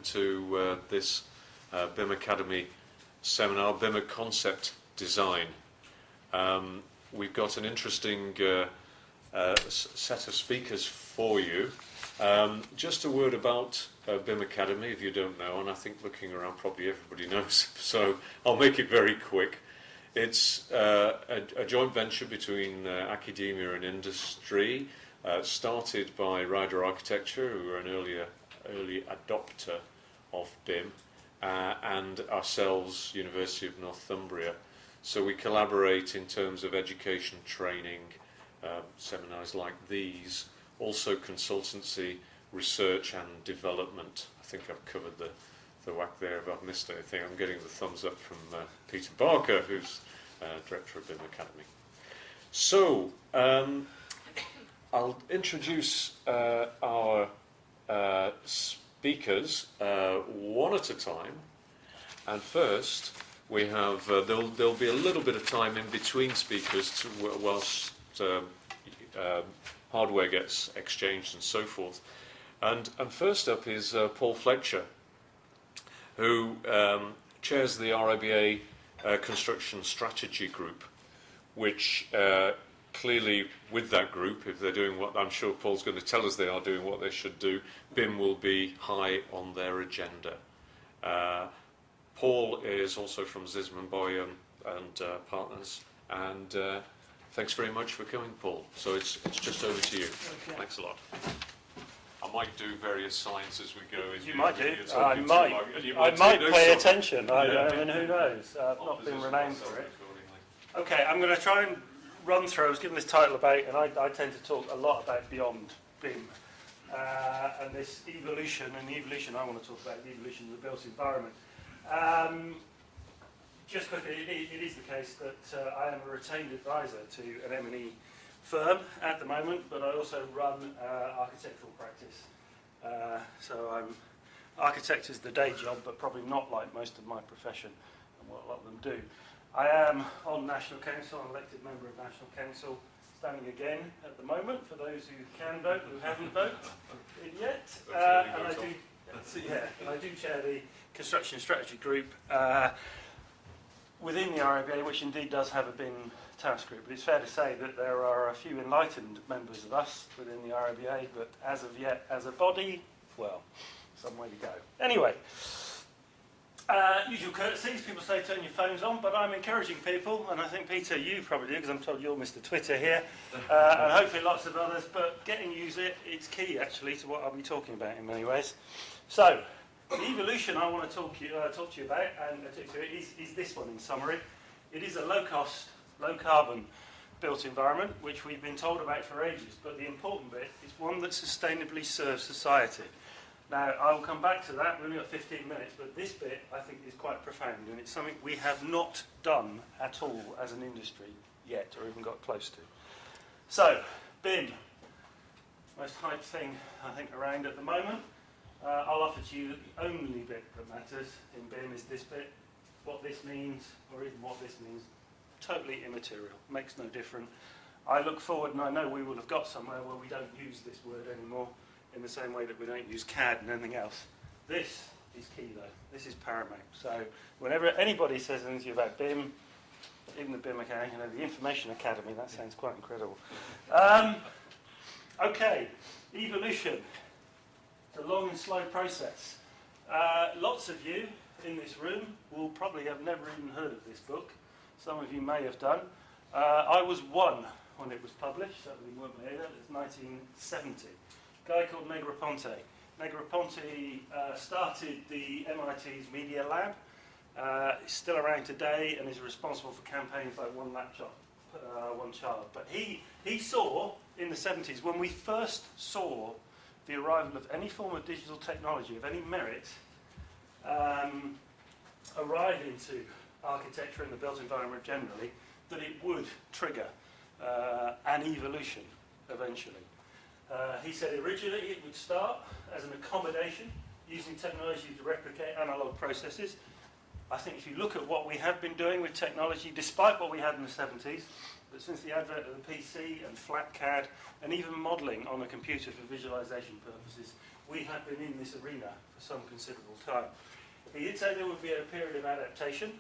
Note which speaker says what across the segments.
Speaker 1: to this BIM Academy seminar, BIM Concept Design. We've got an interesting set of speakers for you. Just a word about BIM Academy, if you don't know, and I think looking around probably everybody knows, so I'll make it very quick. It's a joint venture between academia and industry, started by Ryder Architecture, who are an early adopter of BIM, and ourselves, University of Northumbria. So we collaborate in terms of education, training, seminars like these, also consultancy, research and development. I think I've covered the whack there. If I've missed anything, I'm getting the thumbs up from Peter Barker, who's Director of BIM Academy. So, I'll introduce our speakers one at a time, and first we have there'll be a little bit of time in between speakers whilst hardware gets exchanged and so forth. And first up is Paul Fletcher, who chairs the RIBA Construction Strategy Group, which clearly with that group, if they're doing what I'm sure Paul's going to tell us they are doing what they should do, BIM will be high on their agenda. Paul is also from Zisman Boy and Partners, and thanks very much for coming, Paul. So it's just over to you. Okay. Thanks a lot. I might do various signs as we go.
Speaker 2: You might do. I might pay attention. I mean, who knows? I've not been renowned for it. Okay, I'm going to try and run through. I was given this title about, and I tend to talk a lot about beyond BIM and this evolution. And the evolution I want to talk about, the evolution of the built environment. Just quickly, it is the case that I am a retained advisor to an M&E firm at the moment, but I also run architectural practice. So I'm architect is the day job, but probably not like most of my profession and what a lot of them do. I am on National Council, an elected member of National Council, standing again at the moment for those who can vote, who haven't voted yet. And I do chair the Construction Strategy Group within the RIBA, which indeed does have a BIM task group. But it's fair to say that there are a few enlightened members of us within the RIBA, but as of yet, as a body, well, some way to go. Anyway, usual courtesies, people say turn your phones on, but I'm encouraging people, and I think, Peter, you probably do, because I'm told you're Mr. Twitter here, and hopefully lots of others, but get and use it, it's key, actually, to what I'll be talking about in many ways. So, the evolution I want to talk to you about, and is this one in summary. It is a low-cost, low-carbon built environment, which we've been told about for ages, but the important bit is one that sustainably serves society. Now, I will come back to that. We've only got 15 minutes, but this bit, I think, is quite profound, and it's something we have not done at all as an industry yet, or even got close to. So, BIM, most hyped thing, I think, around at the moment. I'll offer to you that the only bit that matters in BIM is this bit. What this means, or even what this means, totally immaterial, makes no difference. I look forward, and I know we will have got somewhere where we don't use this word anymore, in the same way that we don't use CAD and anything else. This is key, though. This is paramount. So whenever anybody says anything about BIM, even the BIM Academy, the Information Academy, that sounds quite incredible. Okay, evolution. It's a long and slow process. Lots of you in this room will probably have never even heard of this book. Some of you may have done. I was one when it was published, certainly weren't here, it was 1970. A guy called Negroponte. Negroponte started the MIT's Media Lab. He's still around today and is responsible for campaigns like One Laptop, One Child. But he saw in the 70s, when we first saw the arrival of any form of digital technology of any merit arrive into architecture and the built environment generally, that it would trigger an evolution eventually. He said originally it would start as an accommodation using technology to replicate analog processes. I think if you look at what we have been doing with technology, despite what we had in the 70s, but since the advent of the PC and flat CAD and even modelling on a computer for visualisation purposes, we have been in this arena for some considerable time. He did say there would be a period of adaptation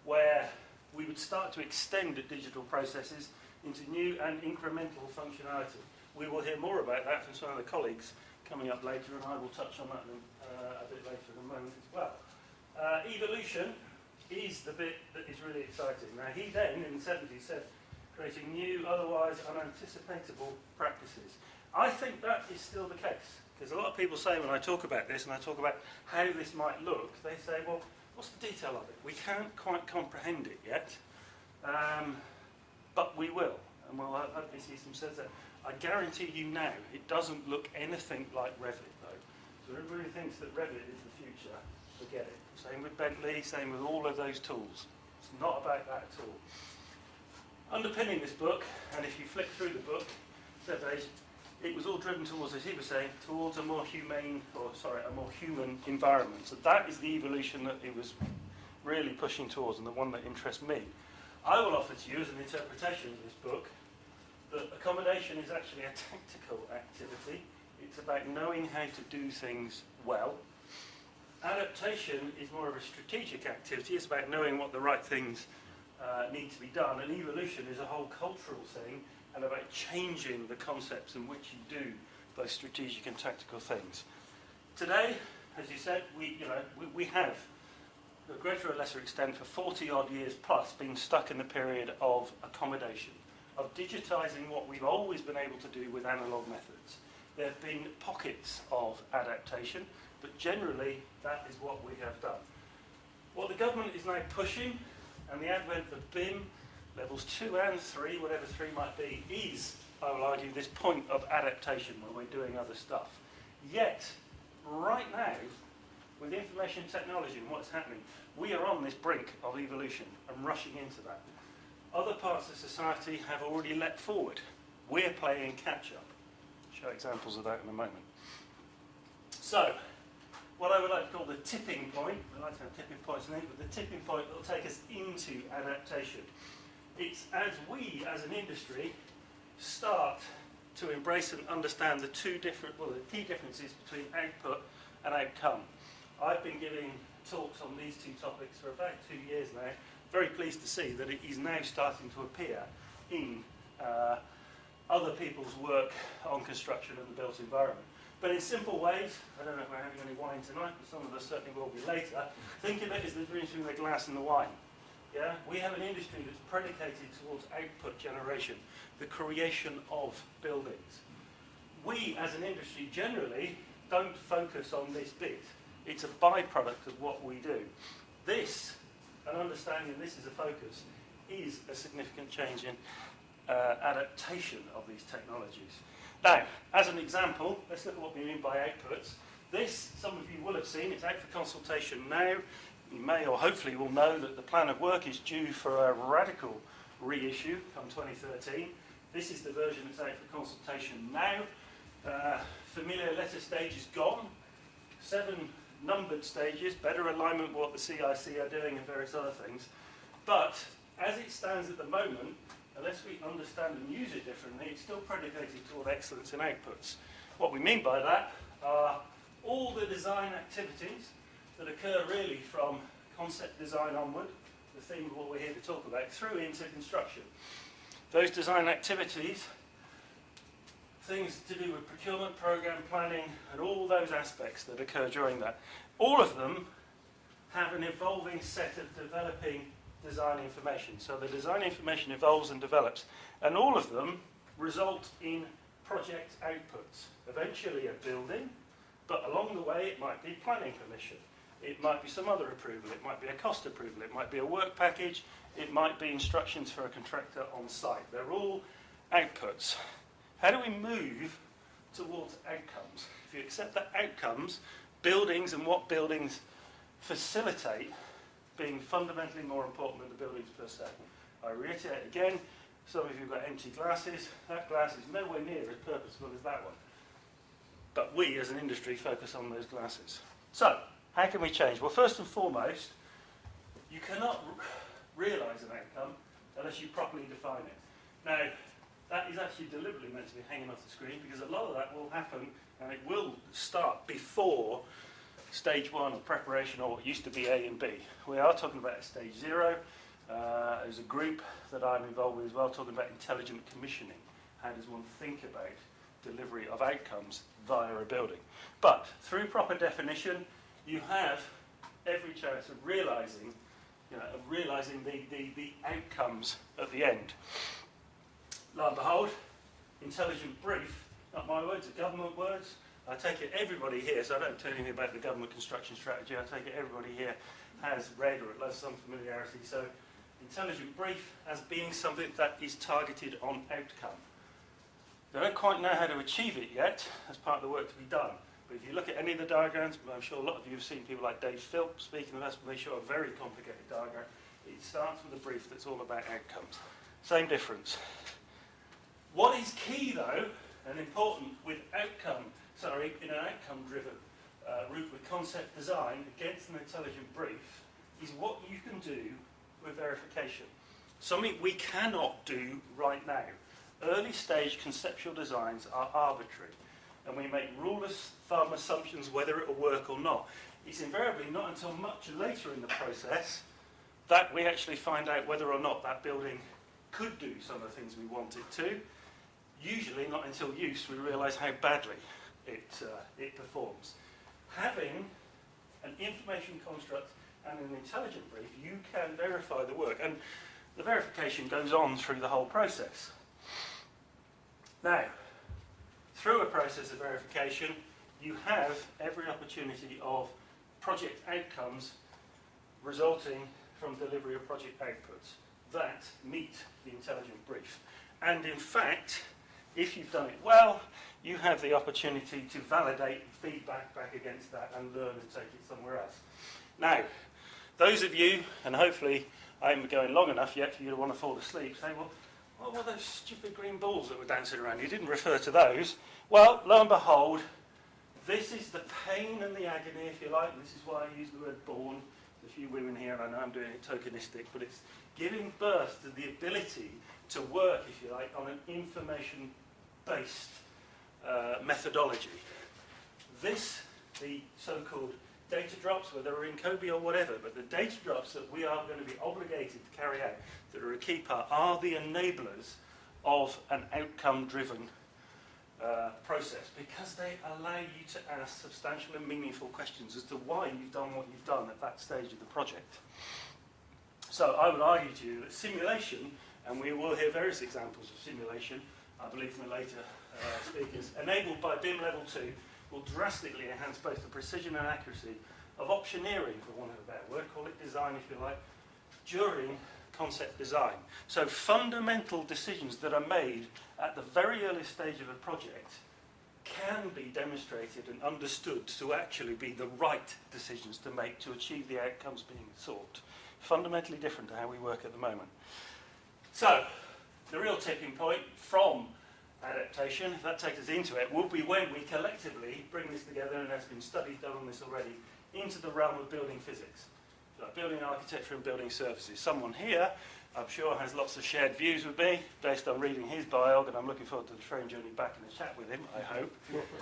Speaker 2: where we would start to extend the digital processes into new and incremental functionality. We will hear more about that from some of the colleagues coming up later, and I will touch on that a bit later in a moment as well. Evolution is the bit that is really exciting. Now, he then, in the 70s, said creating new, otherwise unanticipatable practices. I think that is still the case, because a lot of people say when I talk about this, and I talk about how this might look, they say, well, what's the detail of it? We can't quite comprehend it yet, but we will, and we'll hopefully see some sense there. I guarantee you now, it doesn't look anything like Revit, though. So everybody thinks that Revit is the future, forget it. Same with Bentley, same with all of those tools. It's not about that at all. Underpinning this book, and if you flick through the book, it was all driven towards, as he was saying, towards a more human environment. So that is the evolution that he was really pushing towards, and the one that interests me. I will offer to you as an interpretation of this book that accommodation is actually a tactical activity. It's about knowing how to do things well. Adaptation is more of a strategic activity. It's about knowing what the right things need to be done. And evolution is a whole cultural thing and about changing the concepts in which you do both strategic and tactical things. Today, as you said, we have, to a greater or lesser extent, for 40 odd years plus, been stuck in the period of accommodation, of digitising what we've always been able to do with analogue methods. There have been pockets of adaptation, but generally that is what we have done. What the government is now pushing, and the advent of BIM, levels 2 and 3, whatever 3 might be, is, I will argue, this point of adaptation when we're doing other stuff. Yet, right now, with information technology and what's happening, we are on this brink of evolution and rushing into that. Other parts of society have already leapt forward. We're playing catch-up. I'll show examples of that in a moment. So, what I would like to call the tipping point, I like to have tipping points in it, but the tipping point that will take us into adaptation. It's as we, as an industry, start to embrace and understand the key differences between output and outcome. I've been giving talks on these two topics for about 2 years now. Very pleased to see that it is now starting to appear in other people's work on construction and the built environment. But in simple ways, I don't know if we're having any wine tonight, but some of us certainly will be later. Think of it as the difference between the glass and the wine. Yeah? We have an industry that's predicated towards output generation, the creation of buildings. We, as an industry, generally don't focus on this bit. It's a byproduct of what we do. This, and understanding this is a focus, is a significant change in adaptation of these technologies. Now, as an example, let's look at what we mean by outputs. This, some of you will have seen, it's out for consultation now. You may or hopefully will know that the plan of work is due for a radical reissue come 2013. This is the version that's out for consultation now. Familiar letter stage is gone. 7 numbered stages, better alignment with what the CIC are doing and various other things. But as it stands at the moment, unless we understand and use it differently, it's still predicated toward excellence in outputs. What we mean by that are all the design activities that occur really from concept design onward, the theme of what we're here to talk about, through into construction. Those design activities, things to do with procurement, program planning, and all those aspects that occur during that. All of them have an evolving set of developing design information. So the design information evolves and develops, and all of them result in project outputs. Eventually a building, but along the way it might be planning permission. It might be some other approval, it might be a cost approval, it might be a work package, it might be instructions for a contractor on site. They're all outputs. How do we move towards outcomes? If you accept that outcomes, buildings and what buildings facilitate being fundamentally more important than the buildings per se. I reiterate again, some of you have got empty glasses. That glass is nowhere near as purposeful as that one. But we as an industry focus on those glasses. So, how can we change? Well, first and foremost, you cannot realise an outcome unless you properly define it. Now, that is actually deliberately meant to be hanging off the screen because a lot of that will happen and it will start before stage 1 of preparation, or what used to be A and B. We are talking about stage 0. There's a group that I'm involved with as well, talking about intelligent commissioning. How does one think about delivery of outcomes via a building? But through proper definition, you have every chance of realising, the outcomes at the end. Lo and behold, intelligent brief, not my words, the government words. I take it everybody here, so I don't tell you anything about the government construction strategy, I take it everybody here has read or at least some familiarity. So intelligent brief as being something that is targeted on outcome. They don't quite know how to achieve it yet as part of the work to be done. But if you look at any of the diagrams, I'm sure a lot of you have seen people like Dave Philp speaking of us, they show a very complicated diagram. It starts with a brief that's all about outcomes. Same difference. What is key though, and important with in an outcome-driven route with concept design against an intelligent brief, is what you can do with verification. Something we cannot do right now. Early stage conceptual designs are arbitrary, and we make rule of thumb assumptions whether it will work or not. It's invariably not until much later in the process that we actually find out whether or not that building could do some of the things we want it to. Usually not until use we realise how badly it performs. Having an information construct and an intelligent brief, you can verify the work, and the verification goes on through the whole process. Now, through a process of verification, you have every opportunity of project outcomes resulting from delivery of project outputs that meet the intelligent brief. And in fact, if you've done it well, you have the opportunity to validate feedback back against that and learn and take it somewhere else. Now, those of you, and hopefully I haven't been going long enough yet for you to want to fall asleep, say, well, what were those stupid green balls that were dancing around? You didn't refer to those. Well, lo and behold, this is the pain and the agony, if you like, and this is why I use the word born. There's a few women here, and I know I'm doing it tokenistic, but it's giving birth to the ability to work, if you like, on an information-based methodology. This, the so-called data drops, whether they're in Kobe or whatever, but the data drops that we are going to be obligated to carry out, that are a key part, are the enablers of an outcome-driven process, because they allow you to ask substantial and meaningful questions as to why you've done what you've done at that stage of the project. So I would argue to you that simulation, and we will hear various examples of simulation, I believe from the later speakers, enabled by BIM Level 2, will drastically enhance both the precision and accuracy of optioneering, for want of a better word, call it design if you like, during concept design. So fundamental decisions that are made at the very early stage of a project can be demonstrated and understood to actually be the right decisions to make to achieve the outcomes being sought. Fundamentally different to how we work at the moment. So, the real tipping point from adaptation, if that takes us into it, will be when we collectively bring this together, and there's been studies done on this already, into the realm of building physics. So building architecture and building services. Someone here, I'm sure, has lots of shared views with me, based on reading his biog, and I'm looking forward to the train journey back and a chat with him, I hope.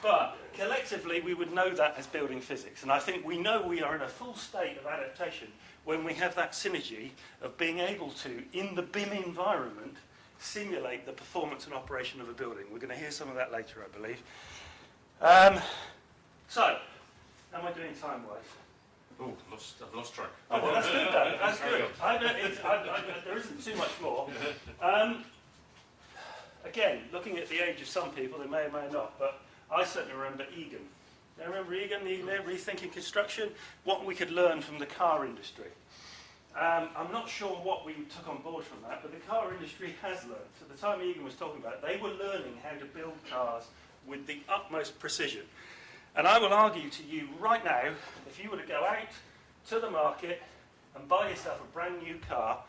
Speaker 2: But collectively, we would know that as building physics. And I think we know we are in a full state of adaptation when we have that synergy of being able to, in the BIM environment, simulate the performance and operation of a building. We're going to hear some of that later, I believe. So, how am I doing time-wise?
Speaker 1: Oh, I've lost track.
Speaker 2: Oh, well, that's good, though. That's good. There isn't too much more. Again, looking at the age of some people, they may or may not, but I certainly remember Egan. Do you remember Egan, the Egan Rethinking Construction? What we could learn from the car industry. I'm not sure what we took on board from that, but the car industry has learned. So the time Egan was talking about it, they were learning how to build cars with the utmost precision. And I will argue to you right now, if you were to go out to the market and buy yourself a brand new car,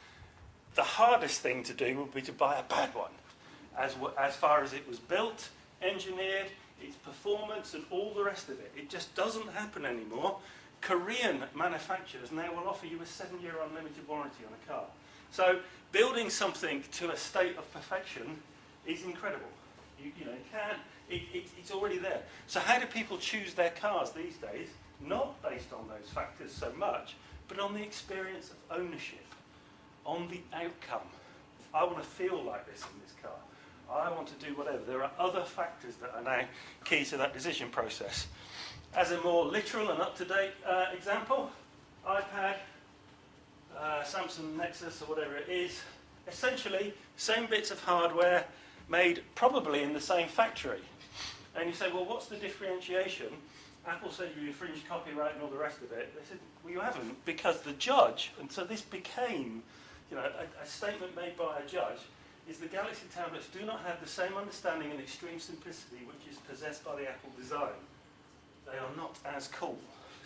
Speaker 2: the hardest thing to do would be to buy a bad one. As far as it was built, engineered, its performance and all the rest of it. It just doesn't happen anymore. Korean manufacturers now will offer you a 7-year unlimited warranty on a car. So building something to a state of perfection is incredible. You know, it's already there. So how do people choose their cars these days? Not based on those factors so much, but on the experience of ownership, on the outcome. I want to feel like this in this car. I want to do whatever. There are other factors that are now key to that decision process. As a more literal and up-to-date example, iPad, Samsung Nexus or whatever it is, essentially same bits of hardware made probably in the same factory. And you say, well, what's the differentiation? Apple said you infringed copyright and all the rest of it. They said, well, you haven't, because the judge, and so this became, you know, a statement made by a judge, is the Galaxy tablets do not have the same understanding and extreme simplicity which is possessed by the Apple design. They are not as cool.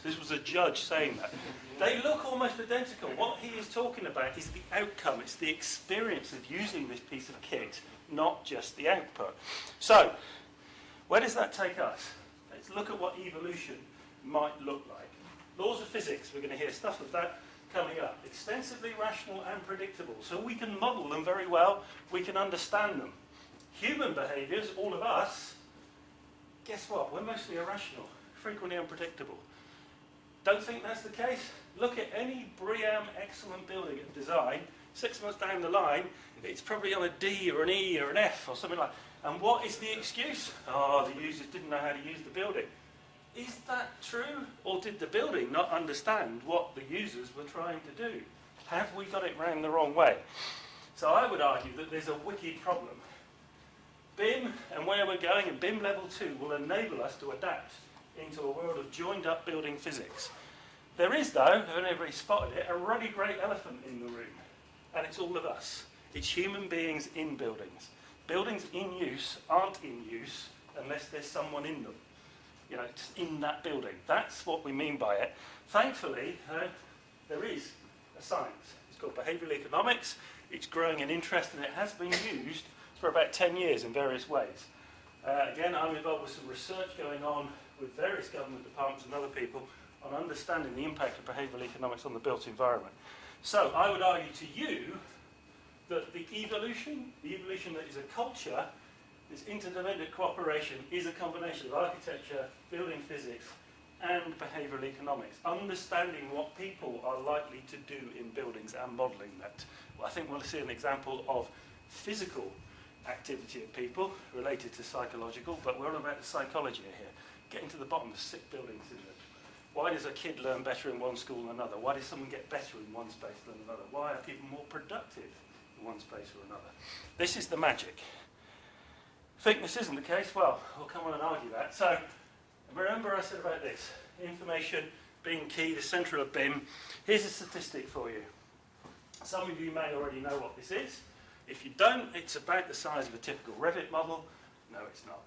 Speaker 2: This was a judge saying that. They look almost identical. What he is talking about is the outcome. It's the experience of using this piece of kit, not just the output. So, where does that take us? Let's look at what evolution might look like. Laws of physics, we're going to hear stuff of that coming up. Extensively rational and predictable. So we can model them very well, we can understand them. Human behaviours, all of us, guess what? We're mostly irrational, frequently unpredictable. Don't think that's the case? Look at any BREEAM excellent building at design, 6 months down the line, it's probably on a D or an E or an F or something like that. And what is the excuse? Oh, the users didn't know how to use the building. Is that true? Or did the building not understand what the users were trying to do? Have we got it round the wrong way? So I would argue that there's a wicked problem. BIM and where we're going, and BIM level 2 will enable us to adapt into a world of joined up building physics. There is, though, and everybody spotted it, a ruddy great elephant in the room. And it's all of us. It's human beings in buildings. Buildings in use aren't in use unless there's someone in them. You know, just in that building. That's what we mean by it. Thankfully, there is a science. It's called behavioural economics. It's growing in interest and it has been used for about 10 years in various ways. Again, I'm involved with some research going on with various government departments and other people on understanding the impact of behavioural economics on the built environment. So I would argue to you that the evolution that is a culture, this interdependent cooperation, is a combination of architecture, building physics, and behavioural economics. Understanding what people are likely to do in buildings and modelling that. Well, I think we'll see an example of physical activity of people related to psychological, but we're all about the psychology here. Getting to the bottom of sick building syndrome. Why does a kid learn better in one school than another? Why does someone get better in one space than another? Why are people more productive in one space or another? This is the magic. Think this isn't the case? Well, we'll come on and argue that. So, remember I said about this, information being key, the centre of BIM. Here's a statistic for you. Some of you may already know what this is. If you don't, it's about the size of a typical Revit model. No, it's not.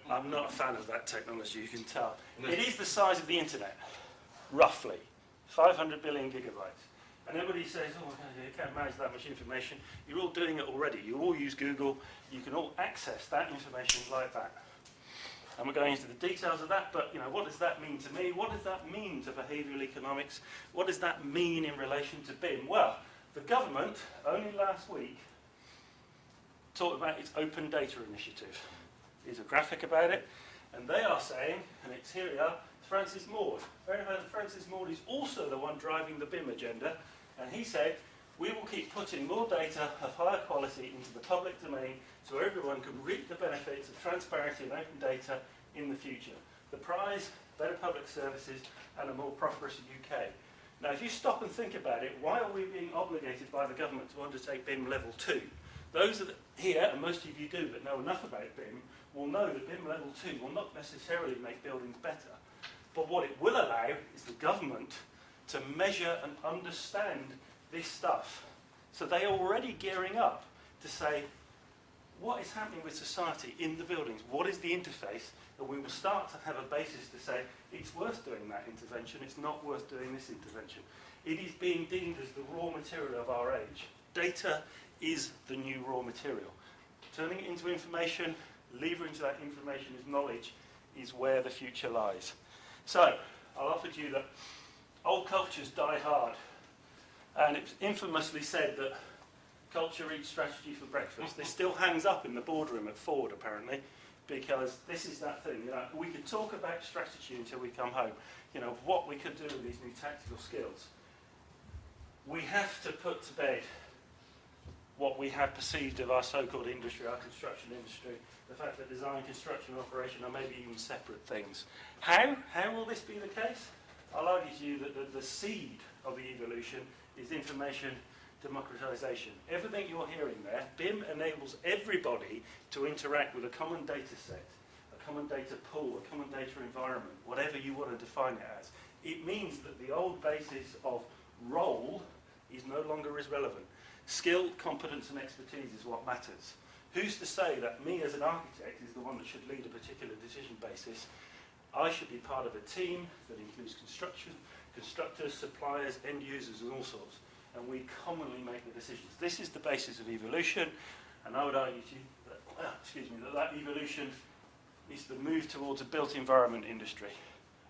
Speaker 2: I'm not a fan of that technology, you can tell. It is the size of the internet, roughly. 500 billion gigabytes. And everybody says, oh, you can't manage that much information. You're all doing it already. You all use Google. You can all access that information like that. And we're going into the details of that, but you know, what does that mean to me? What does that mean to behavioural economics? What does that mean in relation to BIM? Well, the government, only last week, talked about its open data initiative. There's a graphic about it, and they are saying, and it's here we are, Francis Maud. Francis Maud is also the one driving the BIM agenda, and he said, we will keep putting more data of higher quality into the public domain so everyone can reap the benefits of transparency and open data in the future. The prize, better public services, and a more prosperous UK. Now, if you stop and think about it, why are we being obligated by the government to undertake BIM level 2? Those that here, and most of you do, but know enough about BIM, will know that BIM level 2 will not necessarily make buildings better. But what it will allow is the government to measure and understand this stuff. So they are already gearing up to say, what is happening with society in the buildings? What is the interface? And we will start to have a basis to say, it's worth doing that intervention, it's not worth doing this intervention. It is being deemed as the raw material of our age. Data is the new raw material. Turning it into information, leveraging that information as knowledge, is where the future lies. So, I'll offer to you that old cultures die hard. And it's infamously said that culture eats strategy for breakfast. This still hangs up in the boardroom at Ford, apparently, because this is that thing. You know, we could talk about strategy until we come home, you know, what we could do with these new tactical skills. We have to put to bed what we have perceived of our so-called industry, our construction industry, the fact that design, construction, and operation are maybe even separate things. How will this be the case? I'll argue to you that the seed of the evolution is information democratization. Everything you're hearing there, BIM enables everybody to interact with a common data set, a common data pool, a common data environment, whatever you want to define it as. It means that the old basis of role is no longer as relevant. Skill, competence and expertise is what matters. Who's to say that me as an architect is the one that should lead a particular decision basis? I should be part of a team that includes construction, constructors, suppliers, end users and all sorts. And we commonly make the decisions. This is the basis of evolution, and I would argue to you that, that evolution is the move towards a built environment industry.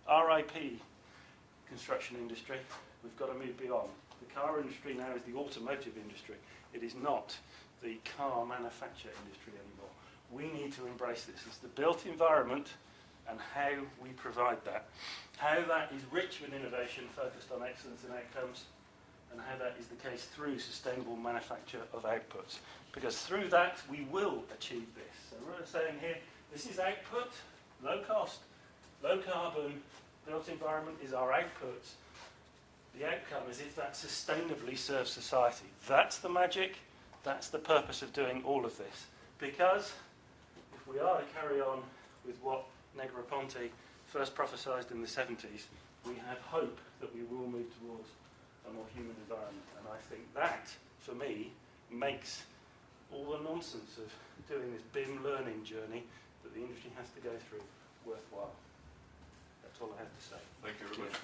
Speaker 2: RIP construction industry, we've got to move beyond. The car industry now is the automotive industry. It is not the car manufacture industry anymore. We need to embrace this. It's the built environment and how we provide that. How that is rich with innovation focused on excellence and outcomes, and how that is the case through sustainable manufacture of outputs. Because through that, we will achieve this. So we're saying here, this is output, low cost, low carbon, built environment is our output. The outcome is if that sustainably serves society. That's the magic, that's the purpose of doing all of this. Because if we are to carry on with what Negroponte first prophesied in the 70s, we have hope that we will move towards a more human environment. And I think that, for me, makes all the nonsense of doing this BIM learning journey that the industry has to go through worthwhile. That's all I have to say.
Speaker 1: Thank you very much.